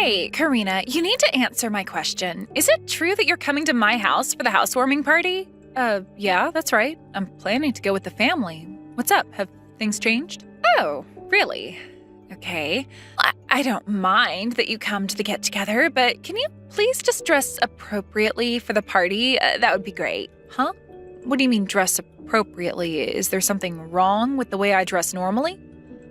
Hey, Karina, you need to answer my question. Is it true that you're coming to my house for the housewarming party? Yeah, that's right. I'm planning to go with the family. What's up? Have things changed? Oh, really? Okay. I don't mind that you come to the get-together, but can you please just dress appropriately for the party? That would be great. Huh? What do you mean dress appropriately? Is there something wrong with the way I dress normally?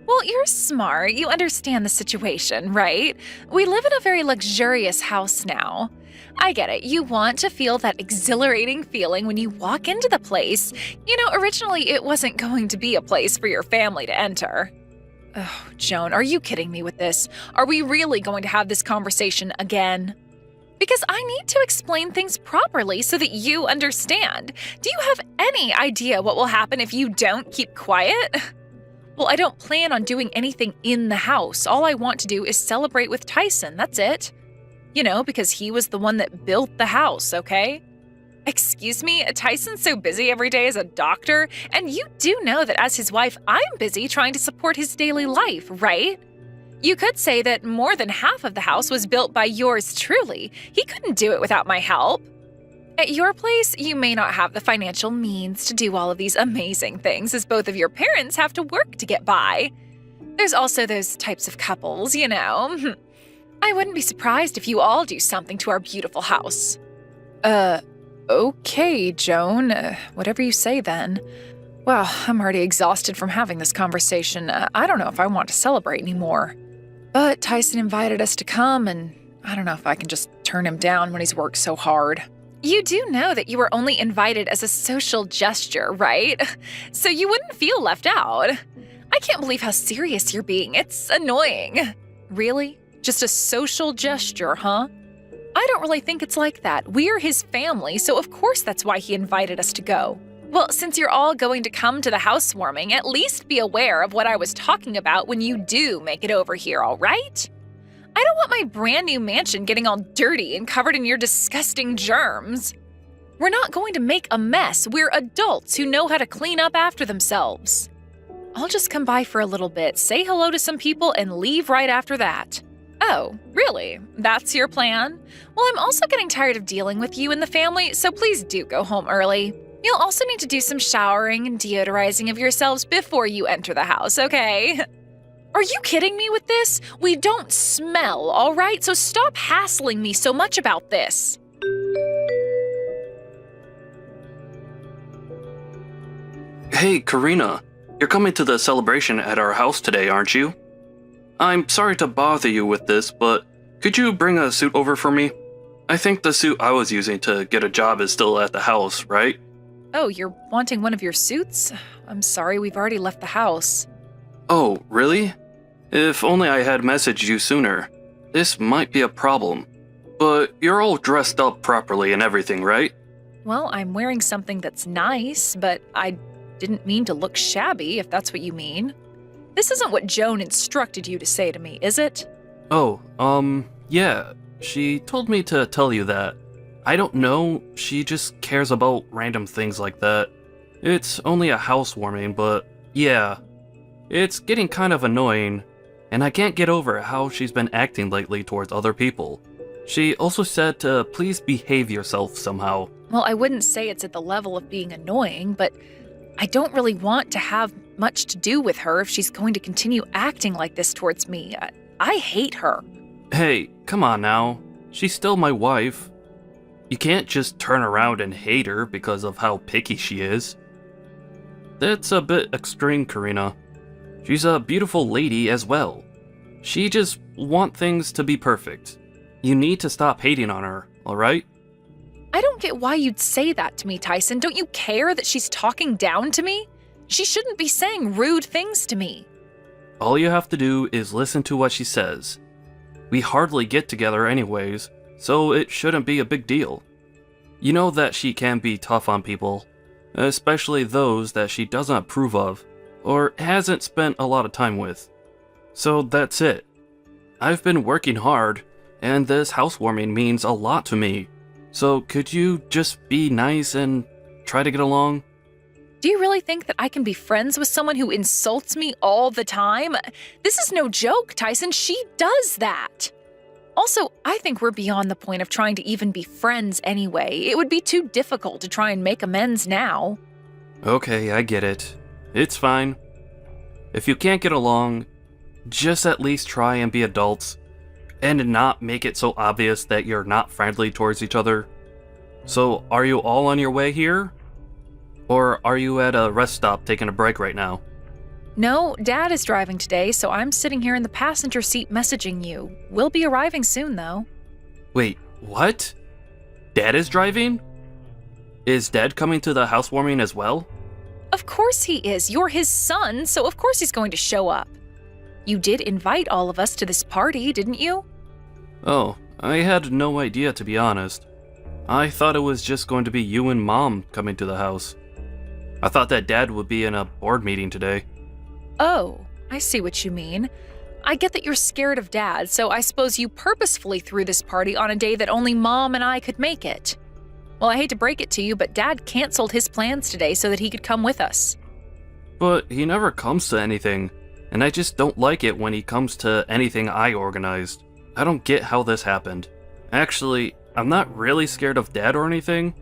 Well, you're smart. You understand the situation, right? We live in a very luxurious house now. I get it. You want to feel that exhilarating feeling when you walk into the place. You know, originally it wasn't going to be a place for your family to enter. Oh, Joan, are you kidding me with this? Are we really going to have this conversation again? Because I need to explain things properly so that you understand. Do you have any idea what will happen if you don't keep quiet? Well, I don't plan on doing anything in the house. All I want to do is celebrate with Tyson, that's it. You know, because he was the one that built the house, okay? Excuse me, Tyson's so busy every day as a doctor, and you do know that as his wife, I'm busy trying to support his daily life, right? You could say that more than half of the house was built by yours truly. He couldn't do it without my help. At your place, you may not have the financial means to do all of these amazing things, as both of your parents have to work to get by. There's also those types of couples, you know. I wouldn't be surprised if you all do something to our beautiful house. Okay, Joan. Whatever you say then. Well, I'm already exhausted from having this conversation. I don't know if I want to celebrate anymore. But Tyson invited us to come, and I don't know if I can just turn him down when he's worked so hard. You do know that you were only invited as a social gesture, right? So you wouldn't feel left out. I can't believe how serious you're being. It's annoying. Really? Just a social gesture, huh? I don't really think it's like that. We're his family, so of course that's why he invited us to go. Well, since you're all going to come to the housewarming, at least be aware of what I was talking about when you do make it over here, all right? I don't want my brand new mansion getting all dirty and covered in your disgusting germs. We're not going to make a mess. We're adults who know how to clean up after themselves. I'll just come by for a little bit, say hello to some people, and leave right after that. Oh, really? That's your plan? Well, I'm also getting tired of dealing with you and the family, so please do go home early. You'll also need to do some showering and deodorizing of yourselves before you enter the house, okay? Are you kidding me with this? We don't smell, all right? So stop hassling me so much about this. Hey, Karina. You're coming to the celebration at our house today, aren't you? I'm sorry to bother you with this, but could you bring a suit over for me? I think the suit I was using to get a job is still at the house, right? Oh, you're wanting one of your suits? I'm sorry, we've already left the house. Oh, really? If only I had messaged you sooner. This might be a problem. But you're all dressed up properly and everything, right? Well, I'm wearing something that's nice, but I didn't mean to look shabby, if that's what you mean. This isn't what Joan instructed you to say to me, is it? Oh, yeah. She told me to tell you that. I don't know, she just cares about random things like that. It's only a housewarming, but yeah. It's getting kind of annoying, and I can't get over how she's been acting lately towards other people. She also said to please behave yourself somehow. Well, I wouldn't say it's at the level of being annoying, but I don't really want to have much to do with her if she's going to continue acting like this towards me. I hate her. Hey, come on now. She's still my wife. You can't just turn around and hate her because of how picky she is. That's a bit extreme, Karina. She's a beautiful lady as well. She just wants things to be perfect. You need to stop hating on her, alright? I don't get why you'd say that to me, Tyson. Don't you care that she's talking down to me? She shouldn't be saying rude things to me. All you have to do is listen to what she says. We hardly get together anyways, so it shouldn't be a big deal. You know that she can be tough on people, especially those that she doesn't approve of, or hasn't spent a lot of time with. So that's it. I've been working hard, and this housewarming means a lot to me. So could you just be nice and try to get along? Do you really think that I can be friends with someone who insults me all the time? This is no joke, Tyson. She does that. Also, I think we're beyond the point of trying to even be friends anyway. It would be too difficult to try and make amends now. Okay, I get it. It's fine. If you can't get along, just at least try and be adults, and not make it so obvious that you're not friendly towards each other. So, are you all on your way here? Or are you at a rest stop taking a break right now? No, Dad is driving today, so I'm sitting here in the passenger seat messaging you. We'll be arriving soon, though. Wait, what? Dad is driving? Is Dad coming to the housewarming as well? Of course he is. You're his son, so of course he's going to show up. You did invite all of us to this party, didn't you? Oh, I had no idea, to be honest. I thought it was just going to be you and Mom coming to the house. I thought that Dad would be in a board meeting today. Oh, I see what you mean. I get that you're scared of Dad, so I suppose you purposefully threw this party on a day that only Mom and I could make it. Well, I hate to break it to you, but Dad canceled his plans today so that he could come with us. But he never comes to anything, and I just don't like it when he comes to anything I organized. I don't get how this happened. Actually, I'm not really scared of Dad or anything.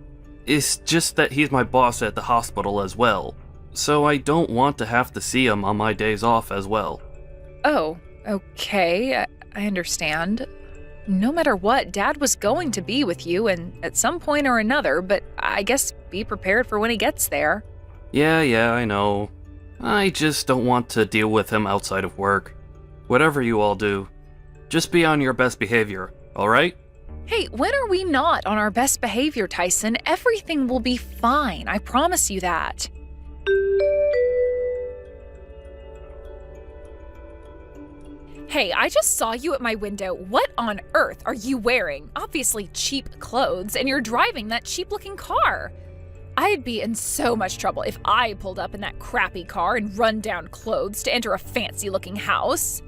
It's just that he's my boss at the hospital as well, so I don't want to have to see him on my days off as well. Oh, okay, I understand. No matter what, Dad was going to be with you and at some point or another, but I guess be prepared for when he gets there. Yeah, I know. I just don't want to deal with him outside of work. Whatever you all do, just be on your best behavior, alright? Hey, when are we not on our best behavior, Tyson? Everything will be fine, I promise you that. Hey, I just saw you at my window. What on earth are you wearing? Obviously cheap clothes, and you're driving that cheap-looking car. I'd be in so much trouble if I pulled up in that crappy car and run-down clothes to enter a fancy-looking house.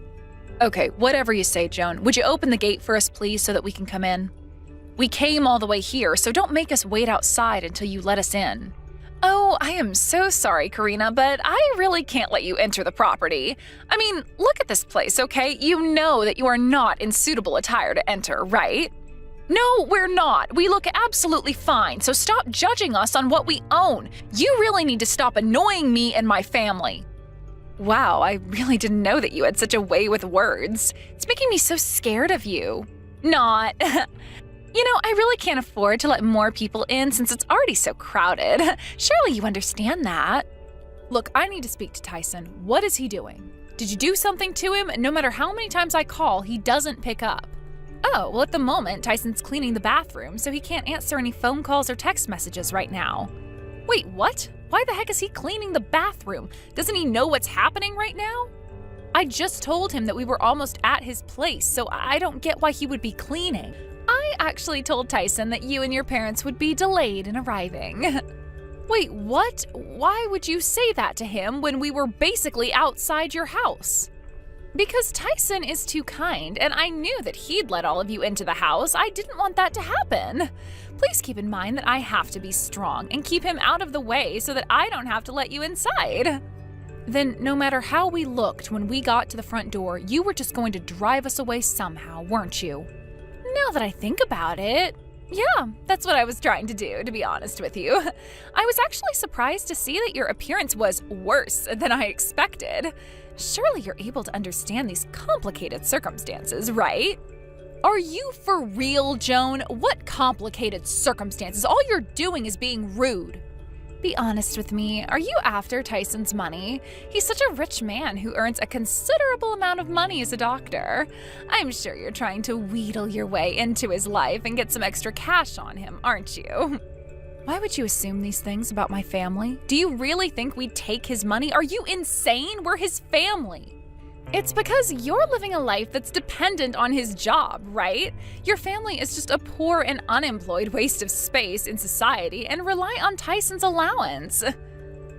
Okay, whatever you say, Joan. Would you open the gate for us, please, so that we can come in? We came all the way here, so don't make us wait outside until you let us in. Oh, I am so sorry, Karina, but I really can't let you enter the property. I mean, look at this place, okay? You know that you are not in suitable attire to enter, right? No, we're not. We look absolutely fine, so stop judging us on what we own. You really need to stop annoying me and my family. Wow, I really didn't know that you had such a way with words. It's making me so scared of you. Not. You know, I really can't afford to let more people in since it's already so crowded. Surely you understand that. Look, I need to speak to Tyson. What is he doing? Did you do something to him? No matter how many times I call, he doesn't pick up. Oh, well, at the moment, Tyson's cleaning the bathroom, so he can't answer any phone calls or text messages right now. Wait, what? Why the heck is he cleaning the bathroom? Doesn't he know what's happening right now? I just told him that we were almost at his place, so I don't get why he would be cleaning. I actually told Tyson that you and your parents would be delayed in arriving. Wait, what? Why would you say that to him when we were basically outside your house? Because Tyson is too kind, and I knew that he'd let all of you into the house. I didn't want that to happen. Please keep in mind that I have to be strong and keep him out of the way so that I don't have to let you inside. Then, no matter how we looked when we got to the front door, you were just going to drive us away somehow, weren't you? Now that I think about it, yeah, that's what I was trying to do, to be honest with you. I was actually surprised to see that your appearance was worse than I expected. Surely you're able to understand these complicated circumstances, right? Are you for real, Joan? What complicated circumstances? All you're doing is being rude. Be honest with me, are you after Tyson's money? He's such a rich man who earns a considerable amount of money as a doctor. I'm sure you're trying to wheedle your way into his life and get some extra cash on him, aren't you? Why would you assume these things about my family? Do you really think we'd take his money? Are you insane? We're his family. It's because you're living a life that's dependent on his job, right? Your family is just a poor and unemployed waste of space in society and rely on Tyson's allowance.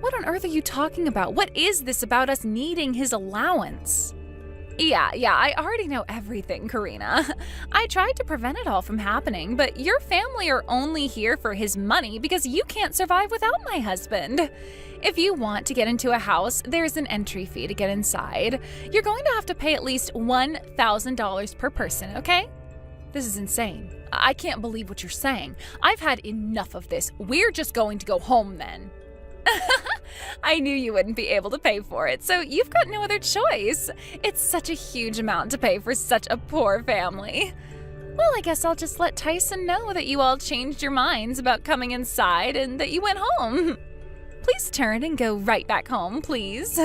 What on earth are you talking about? What is this about us needing his allowance? Yeah, I already know everything, Karina. I tried to prevent it all from happening, but your family are only here for his money because you can't survive without my husband. If you want to get into a house, there's an entry fee to get inside. You're going to have to pay at least $1,000 per person, okay? This is insane. I can't believe what you're saying. I've had enough of this. We're just going to go home then. I knew you wouldn't be able to pay for it, so you've got no other choice. It's such a huge amount to pay for such a poor family. Well, I guess I'll just let Tyson know that you all changed your minds about coming inside and that you went home. Please turn and go right back home, please.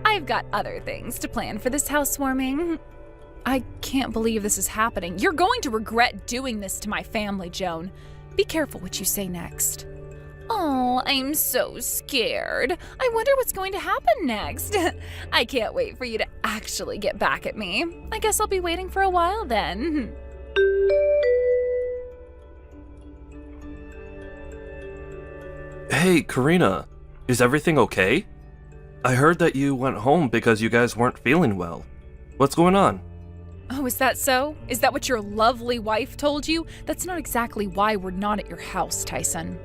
I've got other things to plan for this housewarming. I can't believe this is happening. You're going to regret doing this to my family, Joan. Be careful what you say next. Oh, I'm so scared. I wonder what's going to happen next. I can't wait for you to actually get back at me. I guess I'll be waiting for a while then. Hey, Karina, is everything okay? I heard that you went home because you guys weren't feeling well. What's going on? Oh, is that so? Is that what your lovely wife told you? That's not exactly why we're not at your house, Tyson.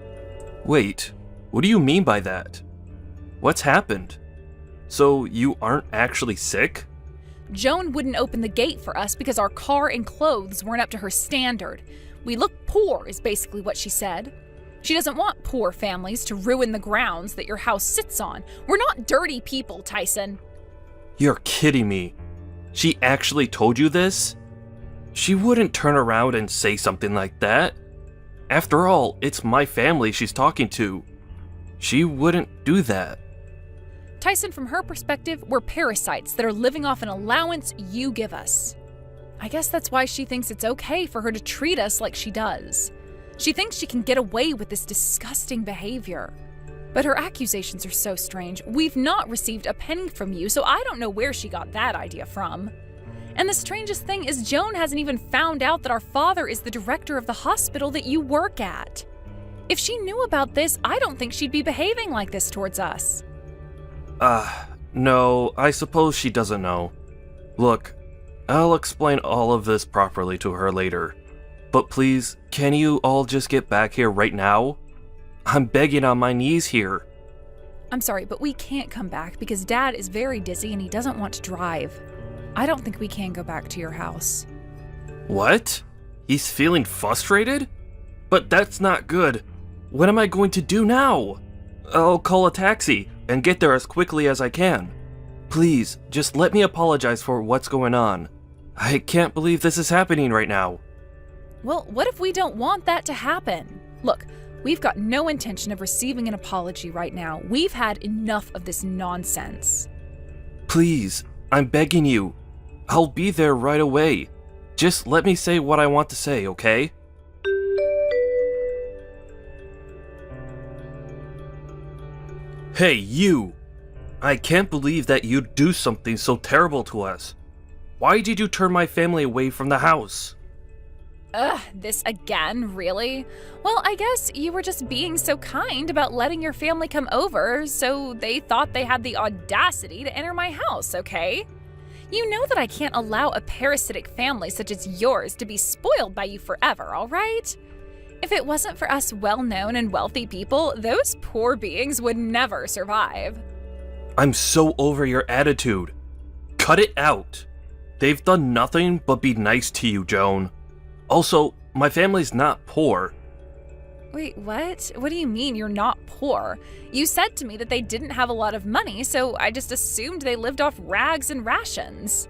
Wait, what do you mean by that? What's happened? So you aren't actually sick? Joan wouldn't open the gate for us because our car and clothes weren't up to her standard. We look poor, is basically what she said. She doesn't want poor families to ruin the grounds that your house sits on. We're not dirty people, Tyson. You're kidding me. She actually told you this? She wouldn't turn around and say something like that. After all, it's my family she's talking to. She wouldn't do that. Tyson, from her perspective, we're parasites that are living off an allowance you give us. I guess that's why she thinks it's okay for her to treat us like she does. She thinks she can get away with this disgusting behavior. But her accusations are so strange. We've not received a penny from you, so I don't know where she got that idea from. And the strangest thing is Joan hasn't even found out that our father is the director of the hospital that you work at. If she knew about this, I don't think she'd be behaving like this towards us. No, I suppose she doesn't know. Look, I'll explain all of this properly to her later. But please, can you all just get back here right now? I'm begging on my knees here. I'm sorry, but we can't come back because Dad is very dizzy and he doesn't want to drive. I don't think we can go back to your house. What? He's feeling frustrated? But that's not good. What am I going to do now? I'll call a taxi and get there as quickly as I can. Please, just let me apologize for what's going on. I can't believe this is happening right now. Well, what if we don't want that to happen? Look, we've got no intention of receiving an apology right now. We've had enough of this nonsense. Please, I'm begging you. I'll be there right away. Just let me say what I want to say, okay? Hey, you! I can't believe that you'd do something so terrible to us. Why did you turn my family away from the house? Ugh, this again, really? Well, I guess you were just being so kind about letting your family come over, so they thought they had the audacity to enter my house, okay? You know that I can't allow a parasitic family such as yours to be spoiled by you forever, all right? If it wasn't for us well-known and wealthy people, those poor beings would never survive. I'm so over your attitude. Cut it out. They've done nothing but be nice to you, Joan. Also, my family's not poor. Wait, what? What do you mean you're not poor? You said to me that they didn't have a lot of money, so I just assumed they lived off rags and rations.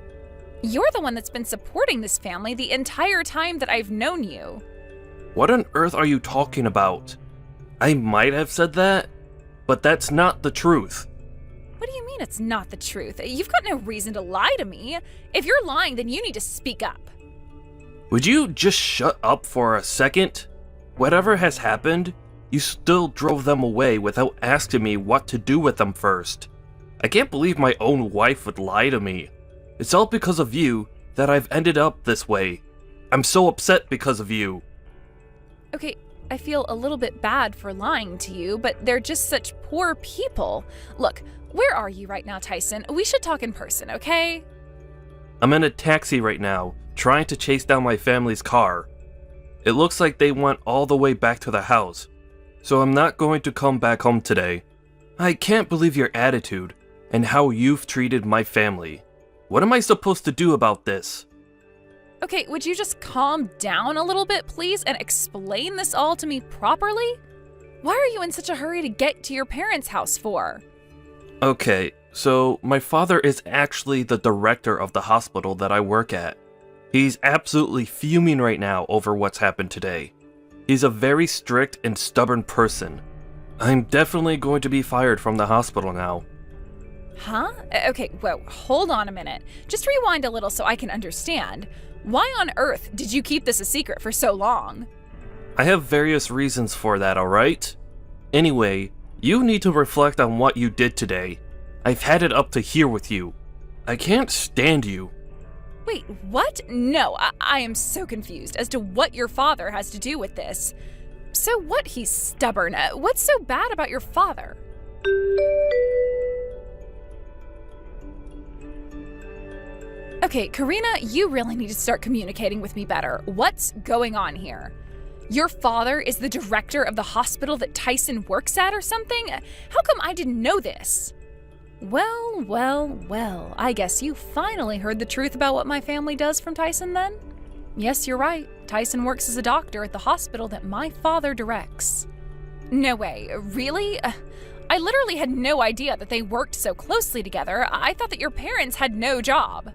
You're the one that's been supporting this family the entire time that I've known you. What on earth are you talking about? I might have said that, but that's not the truth. What do you mean it's not the truth? You've got no reason to lie to me. If you're lying, then you need to speak up. Would you just shut up for a second? Whatever has happened, you still drove them away without asking me what to do with them first. I can't believe my own wife would lie to me. It's all because of you that I've ended up this way. I'm so upset because of you. Okay, I feel a little bit bad for lying to you, but they're just such poor people. Look, where are you right now, Tyson? We should talk in person, okay? I'm in a taxi right now, trying to chase down my family's car. It looks like they went all the way back to the house, so I'm not going to come back home today. I can't believe your attitude and how you've treated my family. What am I supposed to do about this? Okay, would you just calm down a little bit, please, and explain this all to me properly? Why are you in such a hurry to get to your parents' house for? Okay, so my father is actually the director of the hospital that I work at. He's absolutely fuming right now over what's happened today. He's a very strict and stubborn person. I'm definitely going to be fired from the hospital now. Huh? Okay, whoa, hold on a minute. Just rewind a little so I can understand. Why on earth did you keep this a secret for so long? I have various reasons for that, alright? Anyway, you need to reflect on what you did today. I've had it up to here with you. I can't stand you. Wait, what? No, I am so confused as to what your father has to do with this. So what, he's stubborn? What's so bad about your father? Okay, Karina, you really need to start communicating with me better. What's going on here? Your father is the director of the hospital that Tyson works at or something? How come I didn't know this? Well, I guess you finally heard the truth about what my family does from Tyson then? Yes, you're right. Tyson works as a doctor at the hospital that my father directs. No way, really? I literally had no idea that they worked so closely together. I thought that your parents had no job.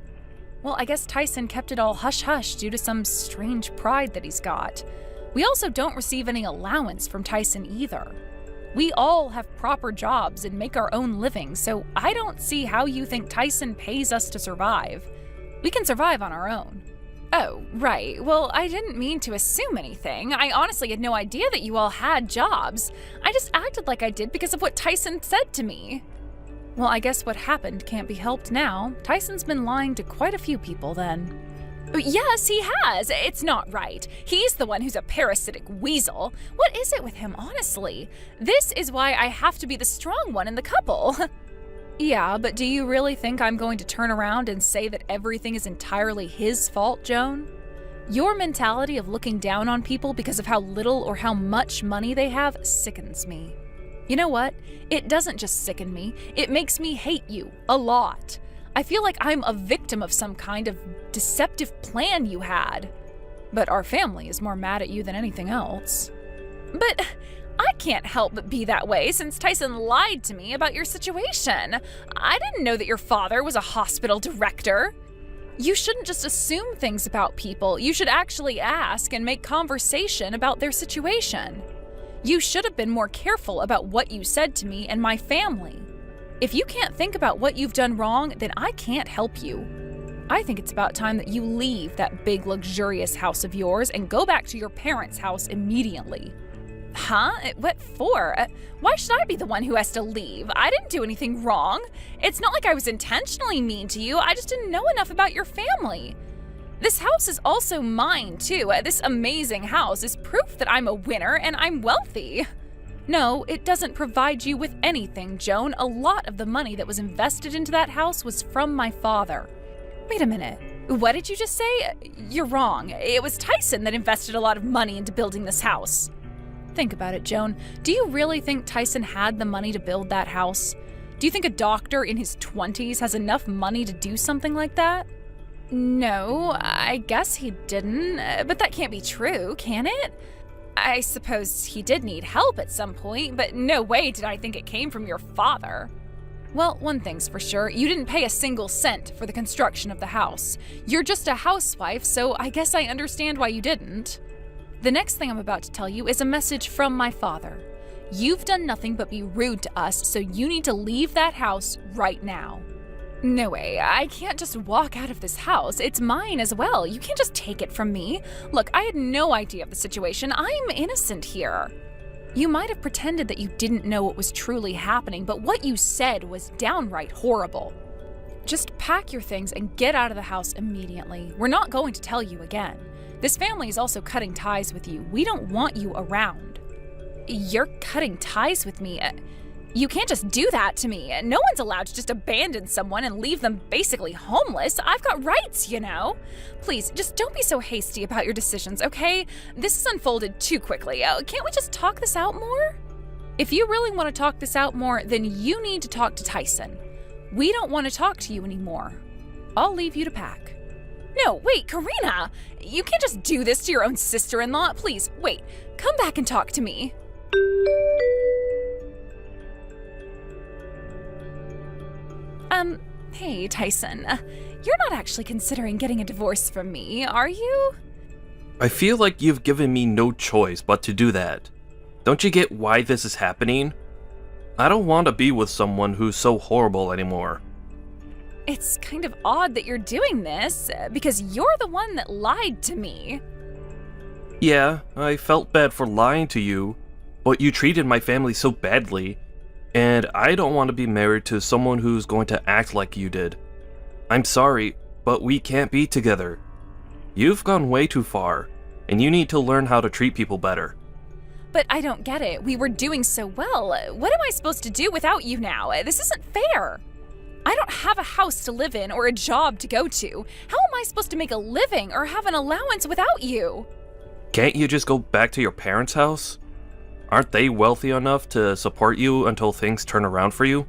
Well, I guess Tyson kept it all hush-hush due to some strange pride that he's got. We also don't receive any allowance from Tyson either. We all have proper jobs and make our own living, so I don't see how you think Tyson pays us to survive. We can survive on our own. Oh, right. Well, I didn't mean to assume anything. I honestly had no idea that you all had jobs. I just acted like I did because of what Tyson said to me. Well, I guess what happened can't be helped now. Tyson's been lying to quite a few people then. Yes, he has. It's not right. He's the one who's a parasitic weasel. What is it with him, honestly? This is why I have to be the strong one in the couple. Yeah, but do you really think I'm going to turn around and say that everything is entirely his fault, Joan? Your mentality of looking down on people because of how little or how much money they have sickens me. You know what? It doesn't just sicken me, it makes me hate you a lot. I feel like I'm a victim of some kind of deceptive plan you had. But our family is more mad at you than anything else. But I can't help but be that way since Tyson lied to me about your situation. I didn't know that your father was a hospital director. You shouldn't just assume things about people. You should actually ask and make conversation about their situation. You should have been more careful about what you said to me and my family. If you can't think about what you've done wrong, then I can't help you. I think it's about time that you leave that big, luxurious house of yours and go back to your parents' house immediately. Huh? What for? Why should I be the one who has to leave? I didn't do anything wrong. It's not like I was intentionally mean to you. I just didn't know enough about your family. This house is also mine, too. This amazing house is proof that I'm a winner and I'm wealthy. No, it doesn't provide you with anything, Joan. A lot of the money that was invested into that house was from my father. Wait a minute. What did you just say? You're wrong. It was Tyson that invested a lot of money into building this house. Think about it, Joan. Do you really think Tyson had the money to build that house? Do you think a doctor in his 20s has enough money to do something like that? No, I guess he didn't, but that can't be true, can it? I suppose he did need help at some point, but no way did I think it came from your father. Well, one thing's for sure, you didn't pay a single cent for the construction of the house. You're just a housewife, so I guess I understand why you didn't. The next thing I'm about to tell you is a message from my father. You've done nothing but be rude to us, so you need to leave that house right now. No way, I can't just walk out of this house. It's mine as well. You can't just take it from me. Look, I had no idea of the situation. I'm innocent here. You might have pretended that you didn't know what was truly happening, but what you said was downright horrible. Just pack your things and get out of the house immediately. We're not going to tell you again. This family is also cutting ties with you. We don't want you around. You're cutting ties with me? You can't just do that to me. No one's allowed to just abandon someone and leave them basically homeless. I've got rights, you know. Please, just don't be so hasty about your decisions, okay? This has unfolded too quickly. Can't we just talk this out more? If you really want to talk this out more, then you need to talk to Tyson. We don't want to talk to you anymore. I'll leave you to pack. No, wait, Karina! You can't just do this to your own sister-in-law. Please, wait. Come back and talk to me. Hey, Tyson. You're not actually considering getting a divorce from me, are you? I feel like you've given me no choice but to do that. Don't you get why this is happening? I don't want to be with someone who's so horrible anymore. It's kind of odd that you're doing this, because you're the one that lied to me. Yeah, I felt bad for lying to you, but you treated my family so badly, and I don't want to be married to someone who's going to act like you did. I'm sorry, but we can't be together. You've gone way too far, and you need to learn how to treat people better. But I don't get it. We were doing so well. What am I supposed to do without you now? This isn't fair. I don't have a house to live in or a job to go to. How am I supposed to make a living or have an allowance without you? Can't you just go back to your parents' house? Aren't they wealthy enough to support you until things turn around for you?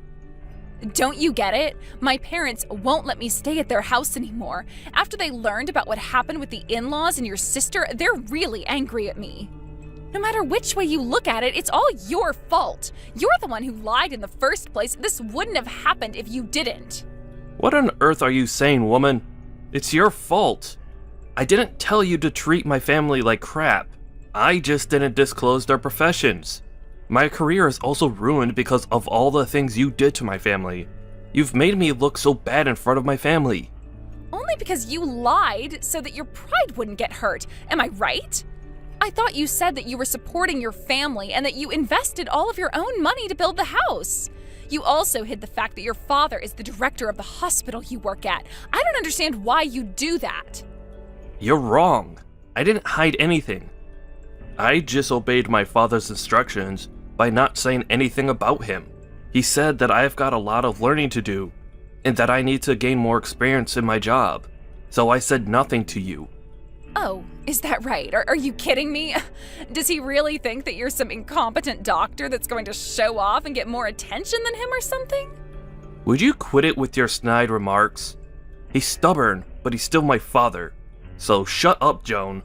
Don't you get it? My parents won't let me stay at their house anymore. After they learned about what happened with the in-laws and your sister, they're really angry at me. No matter which way you look at it, it's all your fault. You're the one who lied in the first place. This wouldn't have happened if you didn't. What on earth are you saying, woman? It's your fault. I didn't tell you to treat my family like crap. I just didn't disclose their professions. My career is also ruined because of all the things you did to my family. You've made me look so bad in front of my family. Only because you lied so that your pride wouldn't get hurt. Am I right? I thought you said that you were supporting your family and that you invested all of your own money to build the house. You also hid the fact that your father is the director of the hospital you work at. I don't understand why you do that. You're wrong. I didn't hide anything. I just obeyed my father's instructions by not saying anything about him. He said that I've got a lot of learning to do, and that I need to gain more experience in my job, so I said nothing to you. Oh, is that right? Are you kidding me? Does he really think that you're some incompetent doctor that's going to show off and get more attention than him or something? Would you quit it with your snide remarks? He's stubborn, but he's still my father. So shut up, Joan.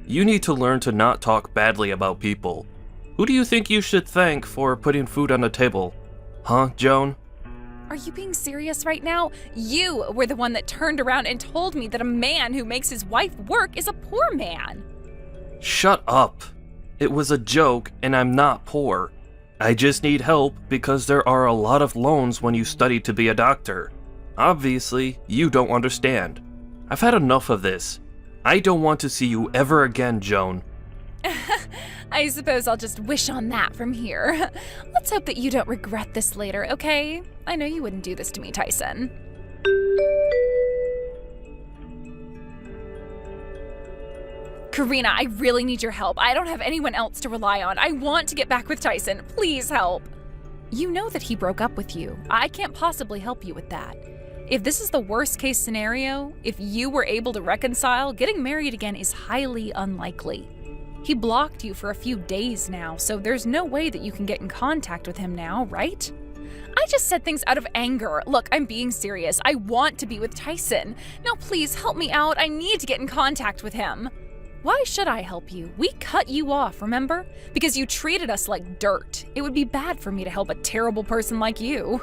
You need to learn to not talk badly about people. Who do you think you should thank for putting food on the table? Huh, Joan? Are you being serious right now? You were the one that turned around and told me that a man who makes his wife work is a poor man. Shut up. It was a joke, and I'm not poor. I just need help because there are a lot of loans when you study to be a doctor. Obviously, you don't understand. I've had enough of this. I don't want to see you ever again, Joan. I suppose I'll just wish on that from here. Let's hope that you don't regret this later, okay? I know you wouldn't do this to me, Tyson. Karina, I really need your help. I don't have anyone else to rely on. I want to get back with Tyson. Please help. You know that he broke up with you. I can't possibly help you with that. If this is the worst case scenario, if you were able to reconcile, getting married again is highly unlikely. He blocked you for a few days now, so there's no way that you can get in contact with him now, right? I just said things out of anger. Look, I'm being serious. I want to be with Tyson. Now please help me out. I need to get in contact with him. Why should I help you? We cut you off, remember? Because you treated us like dirt. It would be bad for me to help a terrible person like you.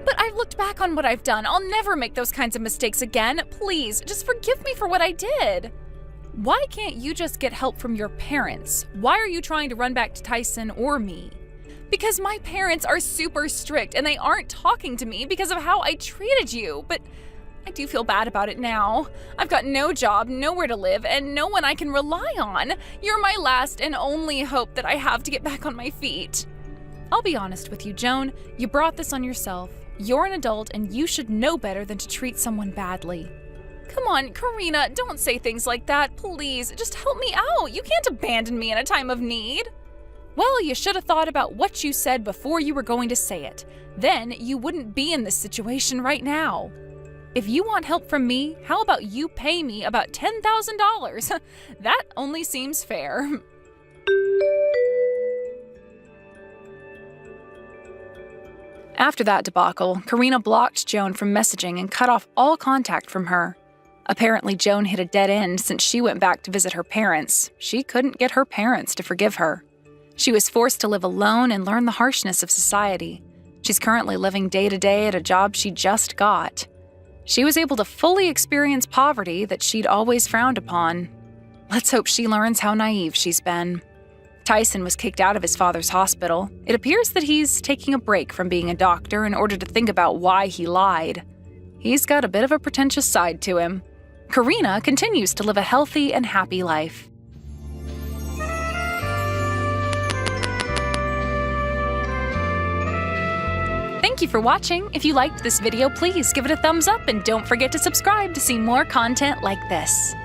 But I've looked back on what I've done. I'll never make those kinds of mistakes again. Please, just forgive me for what I did. Why can't you just get help from your parents? Why are you trying to run back to Tyson or me? Because my parents are super strict and they aren't talking to me because of how I treated you. But I do feel bad about it now. I've got no job, nowhere to live, and no one I can rely on. You're my last and only hope that I have to get back on my feet. I'll be honest with you, Joan. You brought this on yourself. You're an adult and you should know better than to treat someone badly. Come on, Karina, don't say things like that. Please, just help me out. You can't abandon me in a time of need. Well, you should have thought about what you said before you were going to say it. Then you wouldn't be in this situation right now. If you want help from me, how about you pay me about $10,000? That only seems fair. After that debacle, Karina blocked Joan from messaging and cut off all contact from her. Apparently, Joan hit a dead end since she went back to visit her parents. She couldn't get her parents to forgive her. She was forced to live alone and learn the harshness of society. She's currently living day to day at a job she just got. She was able to fully experience poverty that she'd always frowned upon. Let's hope she learns how naive she's been. Tyson was kicked out of his father's hospital. It appears that he's taking a break from being a doctor in order to think about why he lied. He's got a bit of a pretentious side to him. Karina continues to live a healthy and happy life. Thank you for watching. If you liked this video, please give it a thumbs up and don't forget to subscribe to see more content like this.